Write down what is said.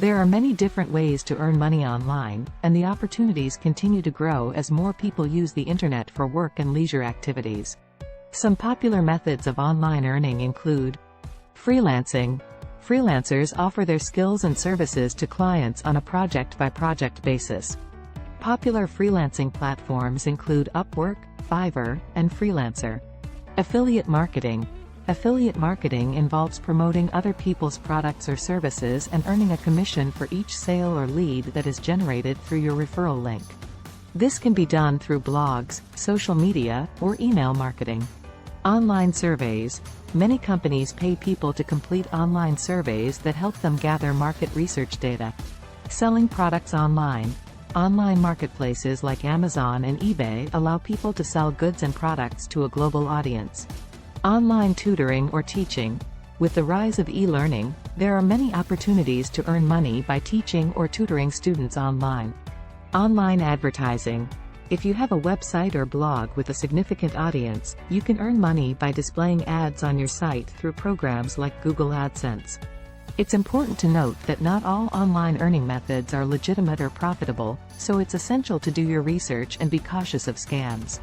There are many different ways to earn money online, and the opportunities continue to grow as more people use the internet for work and leisure activities. Some popular methods of online earning include freelancing. Freelancers offer their skills and services to clients on a project-by-project basis. Popular freelancing platforms include Upwork, Fiverr, and Freelancer. Affiliate marketing. Affiliate marketing involves promoting other people's products or services and earning a commission for each sale or lead that is generated through your referral link. This can be done through blogs, social media, or email marketing. Online surveys. Many companies pay people to complete online surveys that help them gather market research data. Selling products online. Online marketplaces like Amazon and eBay allow people to sell goods and products to a global audience. Online tutoring or teaching. With the rise of e-learning, there are many opportunities to earn money by teaching or tutoring students online. Online advertising. If you have a website or blog with a significant audience, you can earn money by displaying ads on your site through programs like Google AdSense. It's important to note that not all online earning methods are legitimate or profitable, so it's essential to do your research and be cautious of scams.